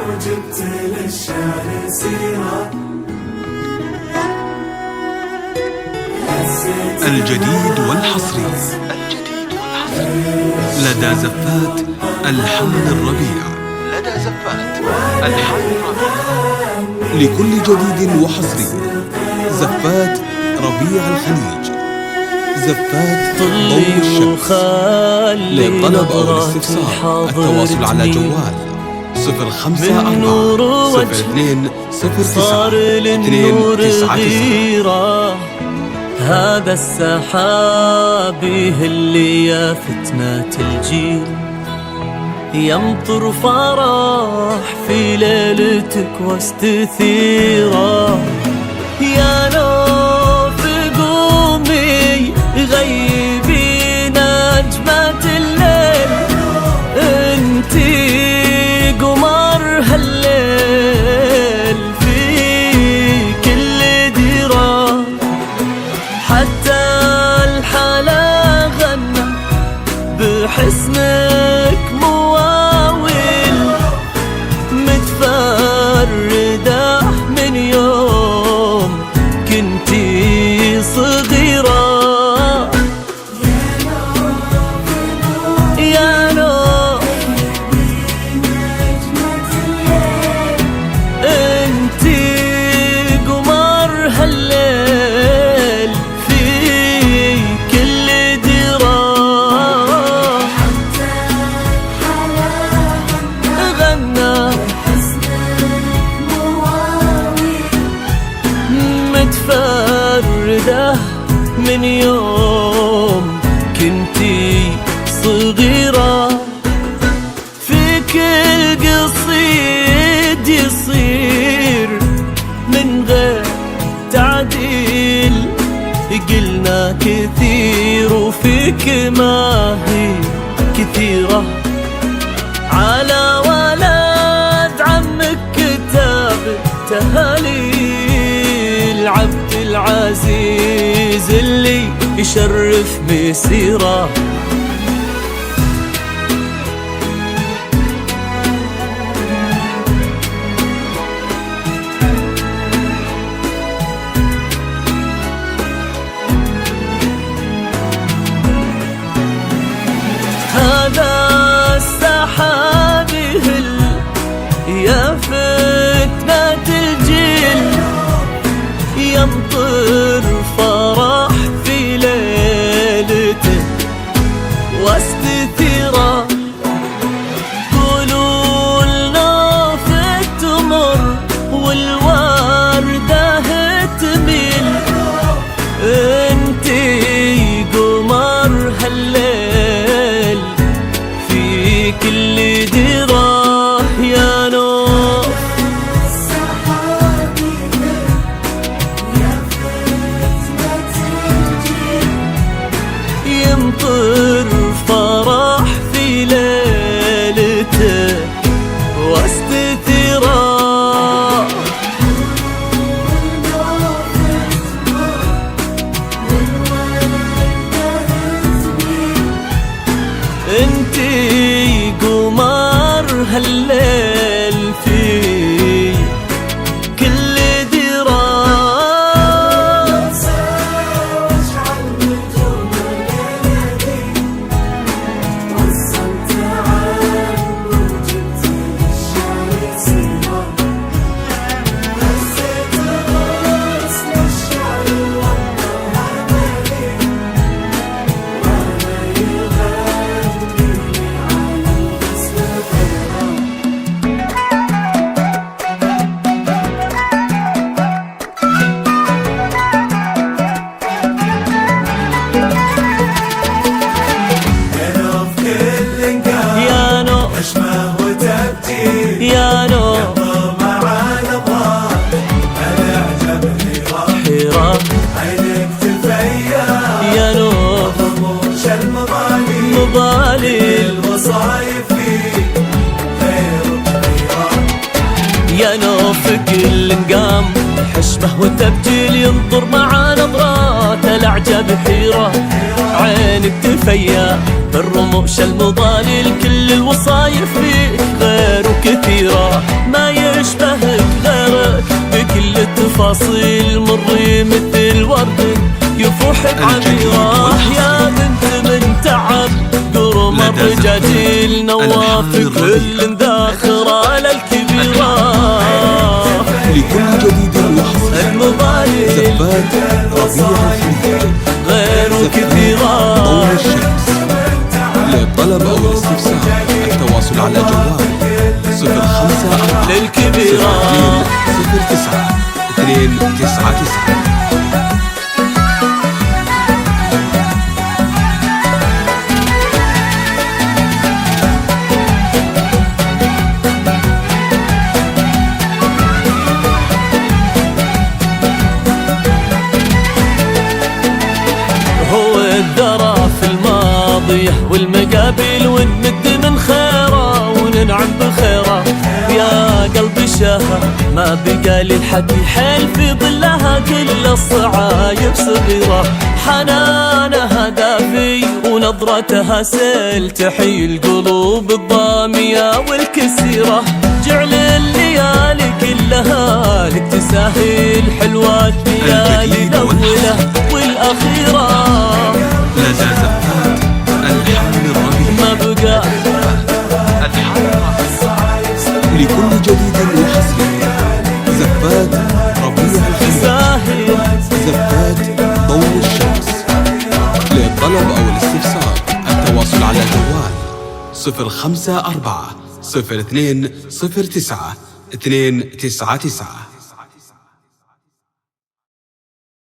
وجبت للشعر سيرة. الجديد والحصري لدى زفات الحمد الربيع. لكل جديد وحصري زفات ربيع الخليج، زفات ضوء الشمس. للطلب أو الاستفسار التواصل على جوال 054 02 09 299. هذا السحاب اللي يا فتنة الجيل يمطر فرح في ليلتك واستثيره. يا نوف قومي غيبي نجمة الليل، انتي قمر هالليل في كل ديرة. حتى الحلا غنى بحسنك مواويل، متفردة من يوم كنتي صغيرة. يا نور انتي قمر هالليل في كل ديرة. غنى متفردة من يوم كنتي صغيرة. في كل قصيد يصير من غير تعديل، قلنا كثير وفيك ما هي كثيرة. على ولد عمك كتاب تهاليل، عبد العزيز اللي يشرف مسيره. هذا السحاب يهل يا فتنة الجيل، يمطر فرح في ليلته واستثيره. قولوا النوف تمر والوردة تميل، انتي قمر هالليل في كل ديرة. يا نور يمطر فرح في ليلته واستثيره. انتي قمر هالليل في كل ديرة. يا نور مع نبضات الإعجاب حيرة، عينك تفيا يا نور رموش المضالي الوصايف فيك غير بحيرة. يا نوف كل نقام حشمه وتبجيل، ينطر مع نظرات الأعجاب حيرة. عينك تفيا بالرموش المضالي، كل الوصايف فيك غير كثيرة ما يشبهك غيرك بكل التفاصيل، مري مثل ورد يفوح بعبيرة. يا بنت من تعب قرم الرجاجيل، نوافك كل ذاخرة للكبيرة. لكل جديد وحصري المبالي زفات ربيع الخليج، غير كثيرة. ضوء الشمس. للطلب أو الاستفسار التواصل على جوال 054 للكبيرة 0209 299. هو الدرى في الماضية والمقابل، ونمد من خيره وننعم بخيره. يا قلبي شاهة ما بقى للحكي حيل، في ظلها كل الصعايب صغيرة. حنانها دافي ونظرتها سيل، تحيي القلوب الضامية والكسيرة. جعل الليالي كلها لك تساهل، حلوة الليالي الأولى والأخيرة. لدى زفات الحمل الربيع ما بقى لكل جديد وحصري زفات ربيع الخليج، زفات ضوء الشمس. للطلب أو الاستفسار التواصل على جوال 054 0209 299.